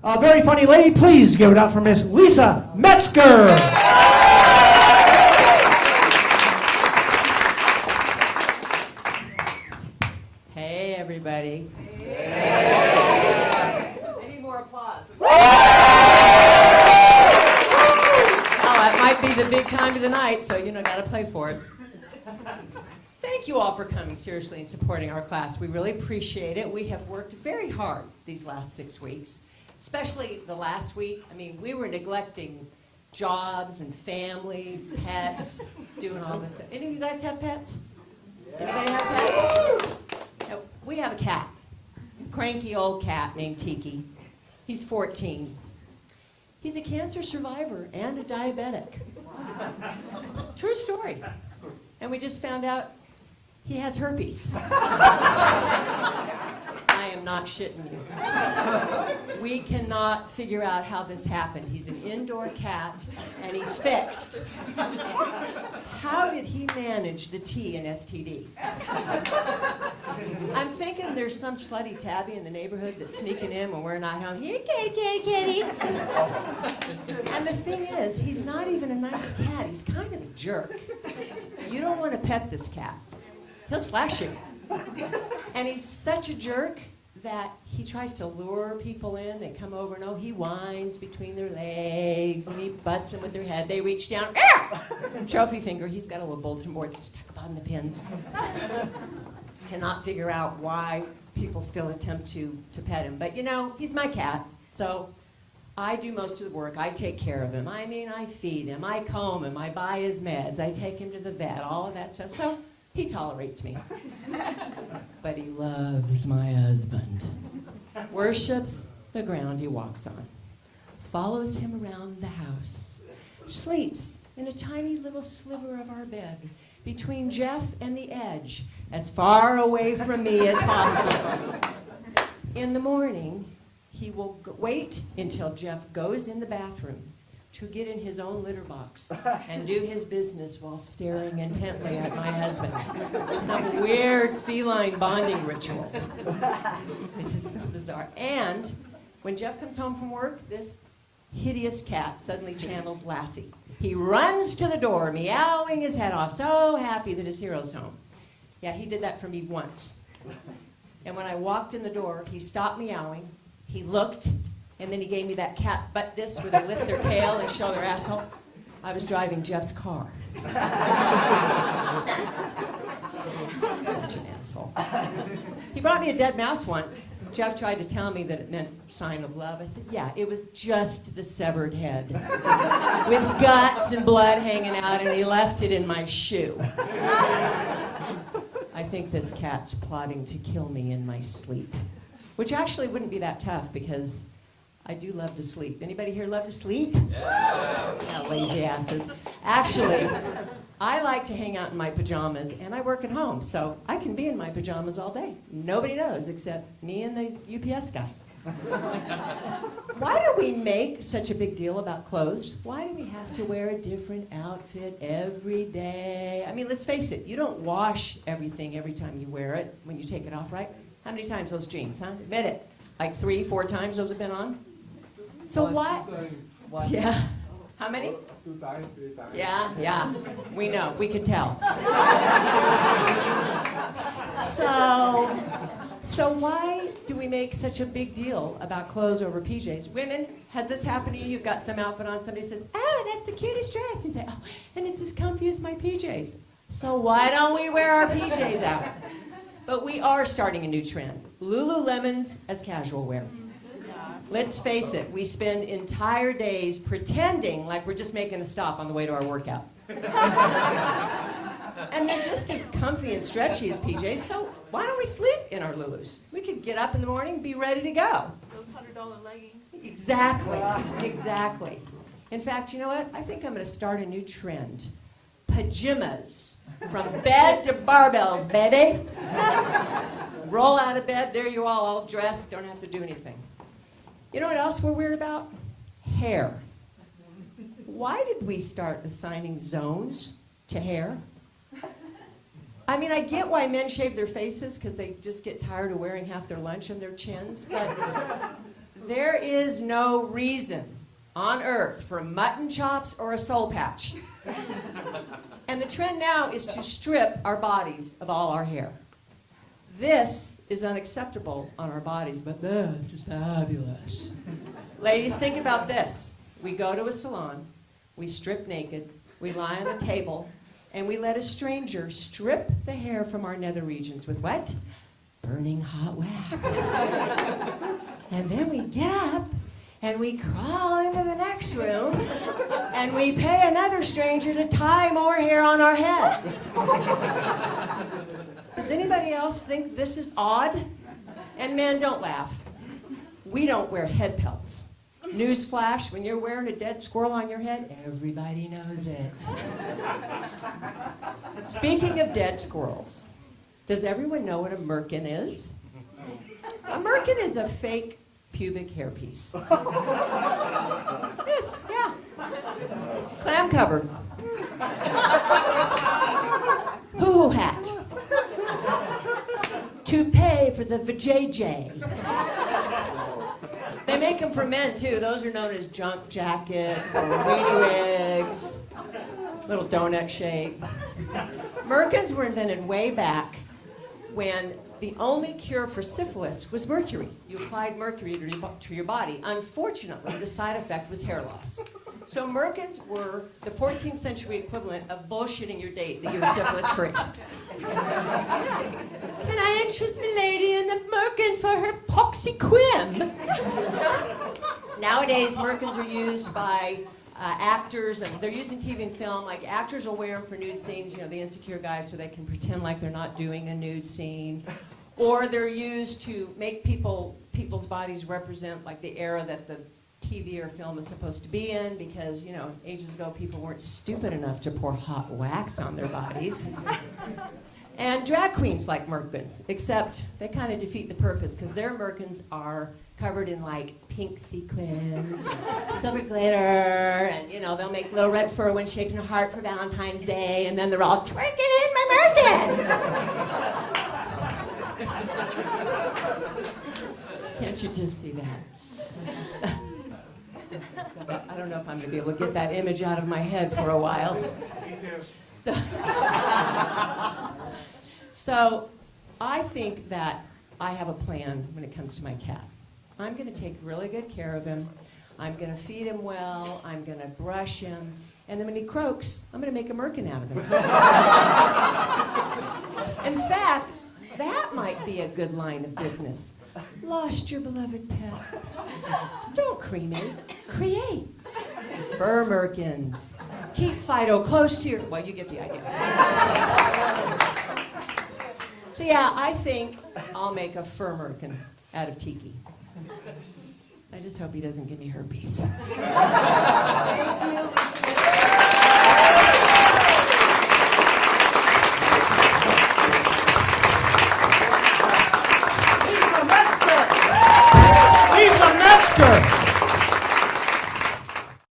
A very funny lady. Please give it up for Miss Lisa Metzger. Hey, everybody. Hey. I need more applause. Oh, that might be the big time of the night, so gotta play for it. Thank you all for coming seriously and supporting our class. We really appreciate it. We have worked very hard these last 6 weeks, especially the last week. I mean, we were neglecting jobs and family, pets, doing all this. Any of you guys have pets? Anybody have pets? No, we have a cat, a cranky old cat named Tiki. He's 14. He's a cancer survivor and a diabetic. True story. And we just found out he has herpes. I am not shitting you. We cannot figure out how this happened. He's an indoor cat, and he's fixed. How did he manage the T in STD? I'm thinking there's some slutty tabby in the neighborhood that's sneaking in when we're not home. Here, kitty, kitty, kitty. And the thing is, he's not even a nice cat. He's kind of a jerk. You don't want to pet this cat. He'll slash you. And he's such a jerk that he tries to lure people in. They come over and he whines between their legs and he butts them with their head. They reach down, trophy finger. He's got a little bulletin board. Stuck upon the pins. Cannot figure out why people still attempt to pet him. But he's my cat, so I do most of the work. I take care of him. I mean, I feed him, I comb him, I buy his meds, I take him to the vet, all of that stuff. So he tolerates me. But he loves my husband. Worships the ground he walks on. Follows him around the house. Sleeps in a tiny little sliver of our bed between Jeff and the edge, as far away from me as possible. In the morning, he will wait until Jeff goes in the bathroom to get in his own litter box and do his business while staring intently at my husband. Some weird feline bonding ritual. It's just so bizarre. And when Jeff comes home from work, this hideous cat suddenly channels Lassie. He runs to the door, meowing his head off, so happy that his hero's home. Yeah, he did that for me once. And when I walked in the door, he stopped meowing, he looked, and then he gave me that cat butt disc where they lift their tail and show their asshole. I was driving Jeff's car. Such an asshole. He brought me a dead mouse once. Jeff tried to tell me that it meant sign of love. I said, yeah, it was just the severed head with guts and blood hanging out, and he left it in my shoe. I think this cat's plotting to kill me in my sleep, which actually wouldn't be that tough because I do love to sleep. Anybody here love to sleep? Yeah, lazy asses. Actually, I like to hang out in my pajamas, and I work at home, so I can be in my pajamas all day. Nobody knows except me and the UPS guy. Why do we make such a big deal about clothes? Why do we have to wear a different outfit every day? I mean, let's face it, you don't wash everything every time you wear it when you take it off, right? How many times those jeans, huh? Admit it. Like 3, 4 times those have been on? So why? Yeah. How many? 2 times, 3 times. Yeah. We know. We could tell. So why do we make such a big deal about clothes over PJs? Women, has this happened to you? You've got some outfit on, somebody says, oh, that's the cutest dress. You say, oh, and it's as comfy as my PJs. So why don't we wear our PJs out? But we are starting a new trend. Lululemons as casual wear. Let's face it, we spend entire days pretending like we're just making a stop on the way to our workout. And they're just as comfy and stretchy as PJs, so why don't we sleep in our Lulus? We could get up in the morning, be ready to go. Those $100 leggings. Exactly. In fact, you know what? I think I'm going to start a new trend. Pajamas. From bed to barbells, baby. Roll out of bed, there you all dressed, don't have to do anything. You know what else we're weird about? Hair. Why did we start assigning zones to hair? I mean, I get why men shave their faces because they just get tired of wearing half their lunch on their chins, but There is no reason on earth for mutton chops or a soul patch. And the trend now is to strip our bodies of all our hair. This is unacceptable on our bodies, but this is fabulous. Ladies, think about this. We go to a salon, we strip naked, we lie on the table, and we let a stranger strip the hair from our nether regions with what? Burning hot wax. And then we get up and we crawl into the next room and we pay another stranger to tie more hair on our heads. Does anybody else think this is odd? And men, don't laugh. We don't wear head pelts. Newsflash, when you're wearing a dead squirrel on your head, everybody knows it. Speaking of dead squirrels, does everyone know what a merkin is? A merkin is a fake pubic hairpiece. Yes, yeah. Clam cover. Hoo-hoo hat. Toupee for the vajayjay. They make them for men, too. Those are known as junk jackets or weedy wigs. Little donut shape. Merkins were invented way back when the only cure for syphilis was mercury. You applied mercury to your body. Unfortunately, the side effect was hair loss. So merkins were the 14th century equivalent of bullshitting your date that you were syphilis-free. Can I interest my lady in the merkin for her poxyquim? Nowadays, merkins are used by actors, and they're used in TV and film. Like, actors will wear them for nude scenes, you know, the insecure guys, so they can pretend like they're not doing a nude scene. Or they're used to make people's bodies represent, like, the era that the TV or film is supposed to be in, because, you know, ages ago people weren't stupid enough to pour hot wax on their bodies. And drag queens like merkins, except they kind of defeat the purpose, because their merkins are covered in, like, pink sequins, silver glitter, and, you know, they'll make little red fur when shaking a heart for Valentine's Day, and then they're all twerking in my merkin. Can't you just see that? I don't know if I'm going to be able to get that image out of my head for a while. Me too. So I think that I have a plan when it comes to my cat. I'm going to take really good care of him. I'm going to feed him well. I'm going to brush him. And then when he croaks, I'm going to make a merkin out of him. In fact, that might be a good line of business. Lost your beloved pet. Don't cremate, create. Fur merkins. Keep Fido close to your... Well, you get the idea. So yeah, I think I'll make a fur merkin out of tiki. I just hope he doesn't give me herpes. Thank you.